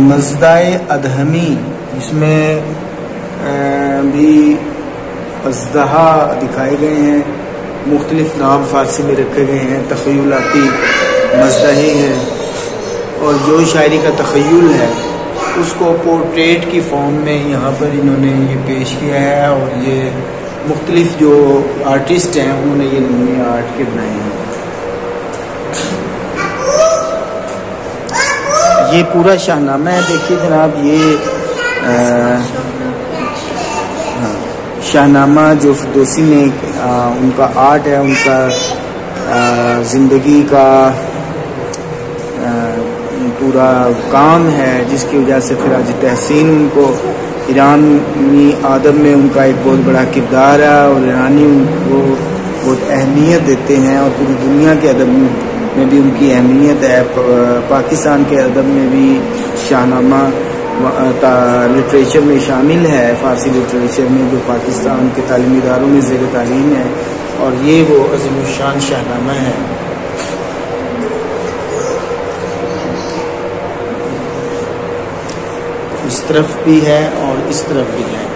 Speaker 5: मज़दाए अदहमी, इसमें भी अज़दहा दिखाए गए हैं। मुख्तलिफ नाम फ़ारसी में रखे गए हैं। तख़य्युलाती मज़दाहे हैं और जो शायरी का तख़य्युल है उसको पोर्ट्रेट की फॉर्म में यहाँ पर इन्होंने ये पेश किया है। और ये मुख्तलिफ जो आर्टिस्ट हैं उन्होंने ये नमूने आर्ट के बनाए हैं। ये पूरा शाहनामा है। देखिए जनाब, ये शाहनामा जो फिरदौसी ने उनका आर्ट है, उनका ज़िंदगी का पूरा काम है, जिसकी वजह से खिराज तहसीन उनको ईरानी आदम में उनका एक बहुत बड़ा किरदार है और ईरानी उनको बहुत अहमियत देते हैं और पूरी दुनिया के अदब में भी उनकी अहमियत है। पाकिस्तान के अदब में भी शाहनामा लिटरेचर में शामिल है, फ़ारसी लिटरेचर में, जो पाकिस्तान के तालीमी इदारों में ज़ेर तालीम है। और ये वो अज़ीमुश्शान शाहनामा है। इस तरफ भी है और इस तरफ भी है।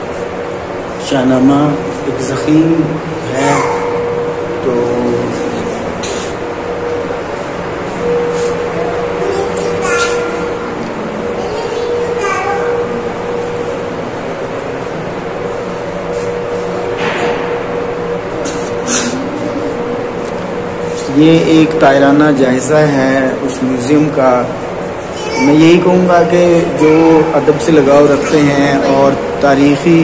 Speaker 5: शाहनामा एक ज़ख़ीम है। तो ये एक तायराना जायज़ा है उस म्यूज़ियम का। मैं यही कहूँगा कि जो अदब से लगाव रखते हैं और तारीख़ी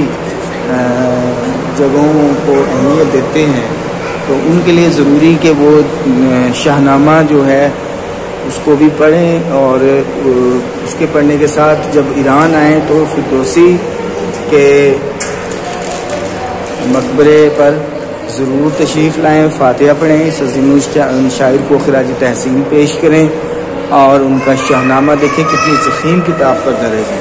Speaker 5: जगहों को अहमियत देते हैं तो उनके लिए ज़रूरी कि वो शाहनामा जो है उसको भी पढ़ें। और उसके पढ़ने के साथ जब ईरान आए तो फिरदौसी के मकबरे पर ज़रूर तशरीफ़ लाएँ, फ़ातिहा पढ़ें, इस अज़ीम शायर को खिराज तहसीन पेश करें और उनका शाहनामा देखें कितनी ज़ख़ीम किताब पर दर्ज है।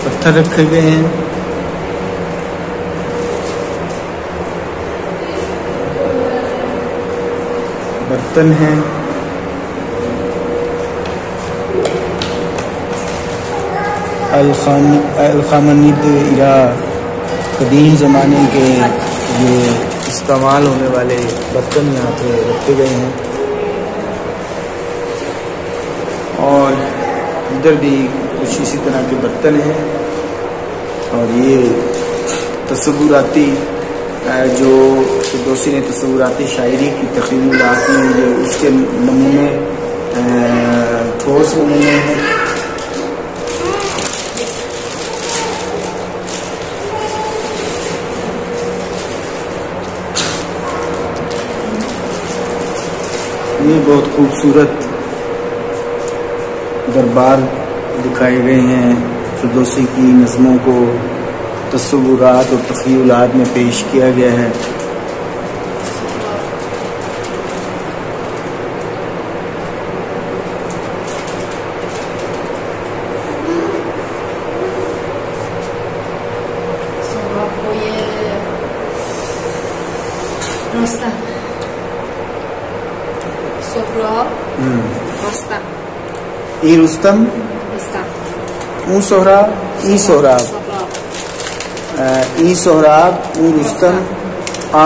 Speaker 5: पत्थर रखे गए हैं। बर्तन हैं। अल-खामनीद या कदीम ज़माने के ये इस्तेमाल होने वाले बर्तन यहाँ पे रखे गए हैं। और इधर भी कुछ इसी तरह के बर्तन हैं। और ये तस्वुराती जो फिरदौसी ने तस्वुराती शायरी की तख़य्युलात में ये उसके नमूने ठोस नमूने हैं। ये बहुत खूबसूरत दरबार दिखाए गए हैं। फिरदौसी की नज़्मों को तस्वुरात और तख़य्युलात में पेश किया गया है। ई रुस्तम, ऊ सोहराब, ई सोहराब, ई सोहराब, ऊ रुस्तम, आ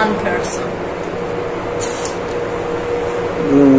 Speaker 2: one person.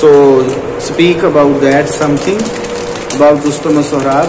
Speaker 5: So speak about that something about Rustam and Sohrab.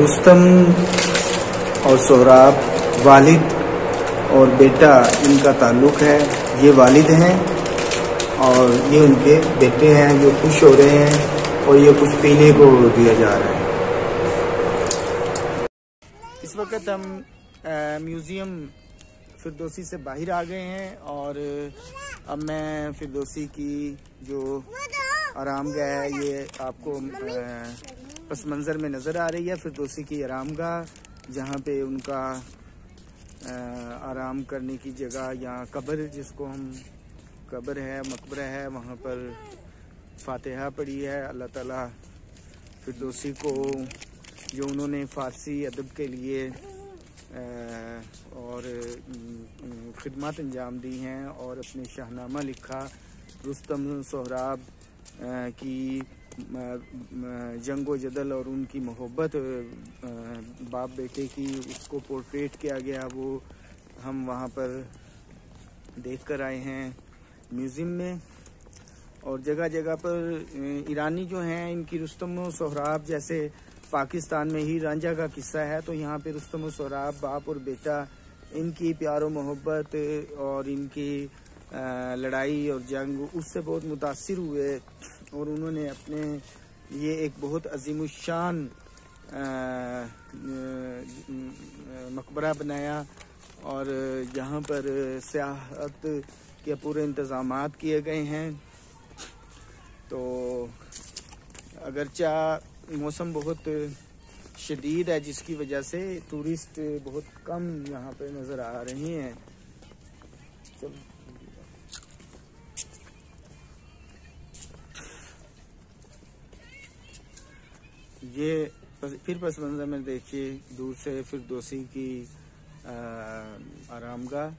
Speaker 5: Rustam और सोहराब वालिद और बेटा इनका ताल्लुक़ है। ये वालिद हैं और ये उनके बेटे हैं जो खुश हो रहे हैं और ये कुछ पीने को दिया जा रहा है। इस वक्त हम म्यूज़ियम फिरदौसी से बाहर आ गए हैं और अब मैं फिरदौसी की जो आरामगाह है ये आपको पस मंज़र में नज़र आ रही है। फिरदौसी की आरामगाह जहाँ पे उनका आराम करने की जगह या कब्र, जिसको हम कब्र है, मकबरा है, वहाँ पर फातिहा पढ़ी है। अल्लाह ताला फिरदौसी को जो उन्होंने फ़ारसी अदब के लिए और खिदमत अंजाम दी हैं और अपने शाहनामा लिखा, रुस्तम सोहराब की जंग व जदल और उनकी मोहब्बत बाप बेटे की, उसको पोर्ट्रेट किया गया। वो हम वहाँ पर देख कर आए हैं म्यूज़ियम में। और जगह जगह पर ईरानी जो हैं इनकी रुस्तम व सोहराब, जैसे पाकिस्तान में ही रांझा का किस्सा है, तो यहाँ पे रुस्तम व सोहराब बाप और बेटा, इनकी प्यार व मोहब्बत और इनकी लड़ाई और जंग उससे बहुत मुतासिर हुए और उन्होंने अपने ये एक बहुत अजीमुशान मकबरा बनाया और यहाँ पर सियाहत के पूरे इंतज़ामात किए गए हैं। तो अगरचा मौसम बहुत शदीद है जिसकी वजह से टूरिस्ट बहुत कम यहाँ पे नज़र आ रहे हैं। ये फिर पस मंजर में देखिए दूर से फिरदौसी की आरामगाह,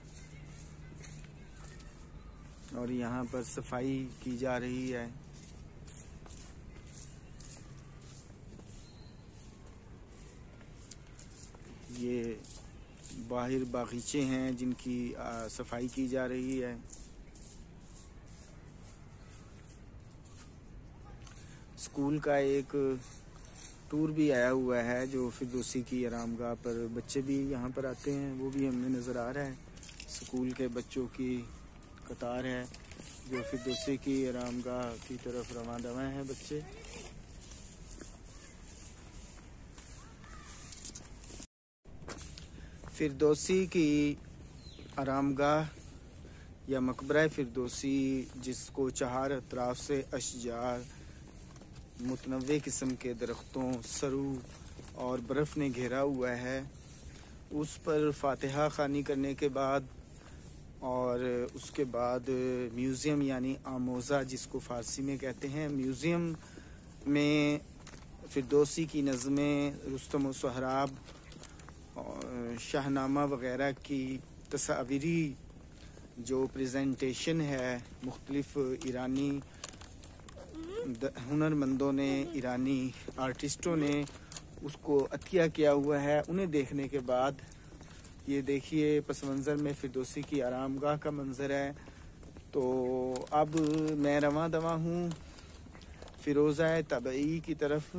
Speaker 5: और यहाँ पर सफाई की जा रही है। ये बाहर बागीचे हैं जिनकी सफाई की जा रही है। स्कूल का एक टूर भी आया हुआ है जो फिरदौसी की आरामगाह पर, बच्चे भी यहाँ पर आते हैं, वो भी हमें नज़र आ रहा है। स्कूल के बच्चों की कतार है जो फिरदौसी की आरामगाह की तरफ रवां दवा हैं बच्चे। फिरदौसी की आरामगाह या मकबरा फिरदौसी, जिसको चार अतराफ से अशजार, मुतनव्वे किस्म के दरख्तों, सरू और बर्फ़ ने घेरा हुआ है, उस पर फातिहा खानी करने के बाद और उसके बाद म्यूज़ियम यानी आमोज़ा जिसको फ़ारसी में कहते हैं, म्यूज़ियम में फिरदौसी की नज़में, रुस्तम व सोहराब, शाहनामा वग़ैरह की तस्वीरी जो प्रेजेंटेशन है, मुख्तलिफ़ ईरानी हुनरमंदों ने, ईरानी आर्टिस्टों ने उसको अतिया किया हुआ है। उन्हें देखने के बाद ये देखिए पस मंज़र में फिरदौसी की आरामगाह का मंज़र है। तो अब मैं रवां दवा हूँ फ़िरोज़ा तबई की तरफ।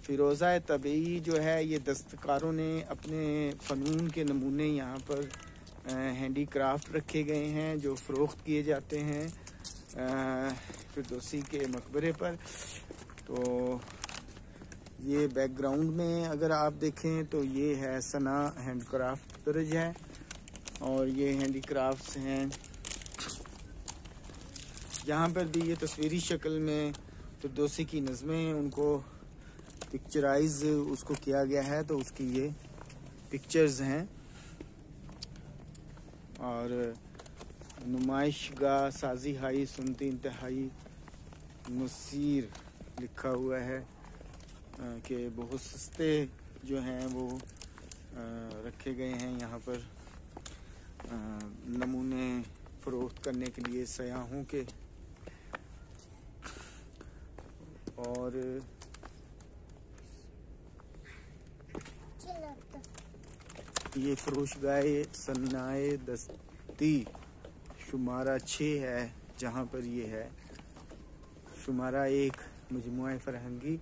Speaker 5: फ़िरोज़ा तबई जो है, ये दस्तकारों ने अपने फ़नून के नमूने यहाँ पर हैंडी क्राफ्ट रखे गए हैं जो फ़रोख्त किए जाते हैं फिरदौसी के मकबरे पर। तो ये बैकग्राउंड में अगर आप देखें तो ये है सना हैंडक्राफ्ट दर्ज है, और ये हैंडीक्राफ्ट्स हैं। यहाँ पर भी ये तस्वीरी शक्ल में फिरदौसी की नज़में, उनको पिक्चराइज उसको किया गया है, तो उसकी ये पिक्चर्स हैं। और नुमाइशगाह साजी हाई सुनती इंतहाई मुसीर लिखा हुआ है कि बहुत सस्ते जो हैं वो रखे गए हैं यहाँ पर नमूने फ़रोख्त करने के लिए सयाहों के। और ये फरोशगाह सन्नाए दस्ती शुमारा 6 है, जहाँ पर ये है। शुमारा 1 मजमुआ फरहंगी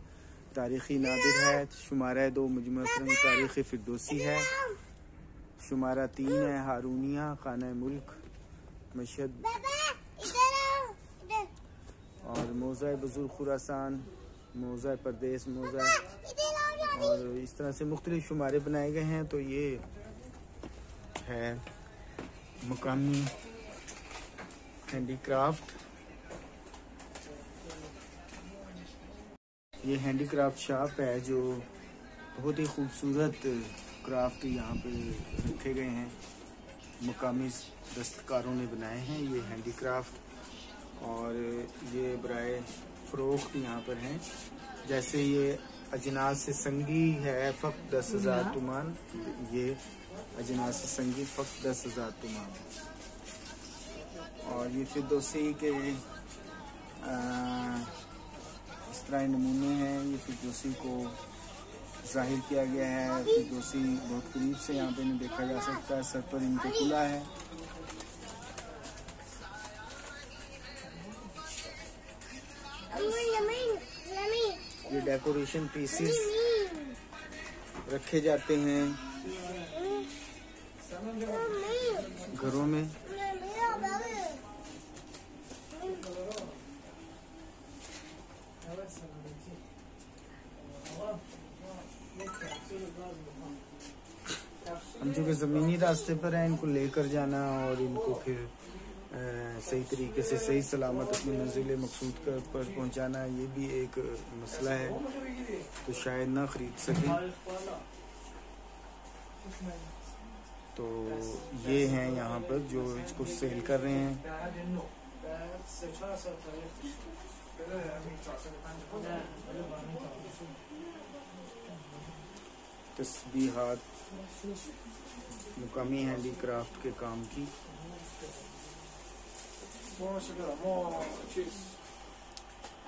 Speaker 5: तारीख़ी नादिर है, शुमारा 2 मजमुआ फरहंगी तारीख़ फिरदौसी है, शुमारा 3 है हारूनिया खाना मुल्क मशहद, और मौज़ा बुज़ुर्ग खुरासान, मौज़ा परदेस, मौज़ा, और इस तरह से मुख्तलिफ शुमारे बनाए गए हैं। तो ये है मुकामी हैंडीक्राफ्ट। ये हैंडीक्राफ्ट शॉप है जो बहुत ही खूबसूरत क्राफ्ट यहाँ पे रखे गए हैं, मुकामी दस्तकारों ने बनाए हैं ये हैंडीक्राफ्ट, और ये बराए फ़रोख्त यहाँ पर हैं। जैसे ये अजनास से संगी है फ़क़्त 10,000 तुमान, ये अजनास से संगी फ़क़्त 10,000 तुमान। और ये फिरदौसी के इस तरह नमूने हैं, ये फिरदौसी को ज़ाहिर किया गया है। फिरदौसी बहुत करीब से यहाँ पे नहीं देखा जा सकता है, सर पर इनके खुला है। ये डेकोरेशन पीसेस रखे जाते हैं घरों में। हम जो कि ज़मीनी रास्ते पर हैं, इनको लेकर जाना और इनको फिर सही तरीके से सही सलामत अपनी मंजिल मकसूद पर पहुंचाना, ये भी एक मसला है, तो शायद ना ख़रीद सकें। तो ये हैं यहाँ पर जो इसको सेल कर रहे हैं। तस्बीहात मुकामी हैंडीक्राफ्ट के काम की।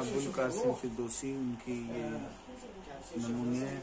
Speaker 5: अबुल कासिम फिरदौसी उनकी ये नमूने हैं।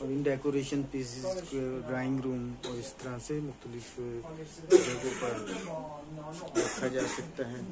Speaker 5: और इन डेकोरेशन पीसेस को ड्राइंग रूम और इस तरह से मुख्तलिफ जगहों पर रखा जा सकता है।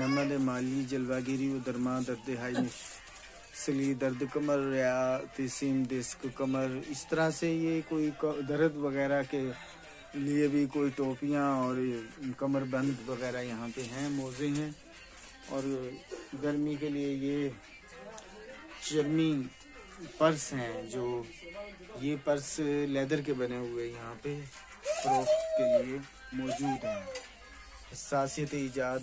Speaker 5: नमद माली जलवागिरी व दरमा दर्द हाई सली दर्द कमर या तसीम डिस्क कमर, इस तरह से ये कोई दर्द वगैरह के लिए भी कोई टोपियाँ और कमर बंद वगैरह यहाँ पे हैं, मोज़े हैं। और गर्मी के लिए ये चर्मी पर्स हैं, जो ये पर्स लेदर के बने हुए यहाँ पे फरोख्त के लिए मौजूद हैं। हसासियत ईजाद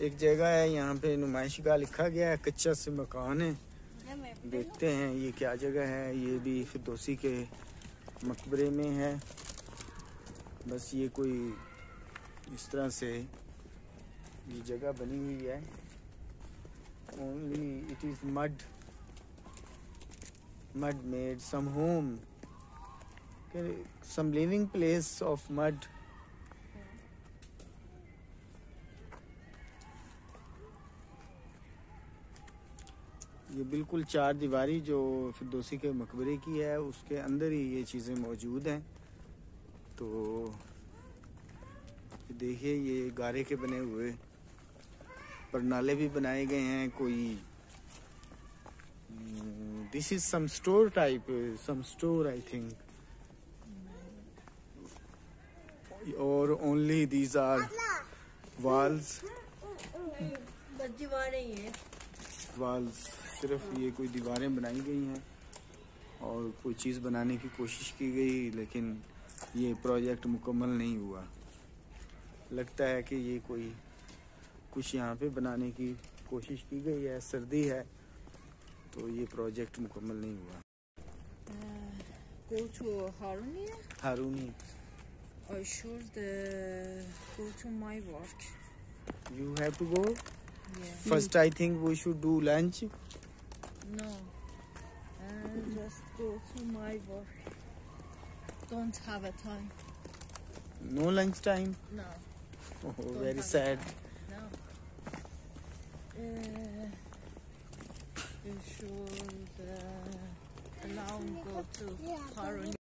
Speaker 5: एक जगह है यहाँ पे नुमाइशगाह लिखा गया है, कच्चा से मकान है। देखते हैं ये क्या जगह है। ये भी फिरदौसी के मकबरे में है। बस ये कोई इस तरह से ये जगह बनी हुई है। Only it is mud made some home, some living place of mud. ये बिल्कुल चार दीवारी जो फिरदौसी के मकबरे की है, उसके अंदर ही ये चीज़ें मौजूद हैं। तो देखिए ये गारे के बने हुए परनाले भी बनाए गए हैं। कोई this is some store type, some store I think. और ओनली दीज आर वॉल्स,
Speaker 3: बस दीवारें ही हैं।
Speaker 5: वॉल्स, सिर्फ ये कोई दीवारें बनाई गई हैं और कोई चीज़ बनाने की कोशिश की गई, लेकिन ये प्रोजेक्ट मुकम्मल नहीं हुआ। लगता है कि ये कोई कुछ यहाँ पे बनाने की कोशिश की गई है, सर्दी है तो ये प्रोजेक्ट मुकम्मल नहीं हुआ।
Speaker 2: Go to Haruni.
Speaker 5: Harooni,
Speaker 2: I should go to my work.
Speaker 5: you have to go.
Speaker 2: Yeah.
Speaker 5: First I think we should do lunch.
Speaker 2: No. Just go to my work. Don't have a time.
Speaker 5: No lunch time.
Speaker 2: No.
Speaker 5: Oh, very sad.
Speaker 2: No. You should allow me go to Haruni.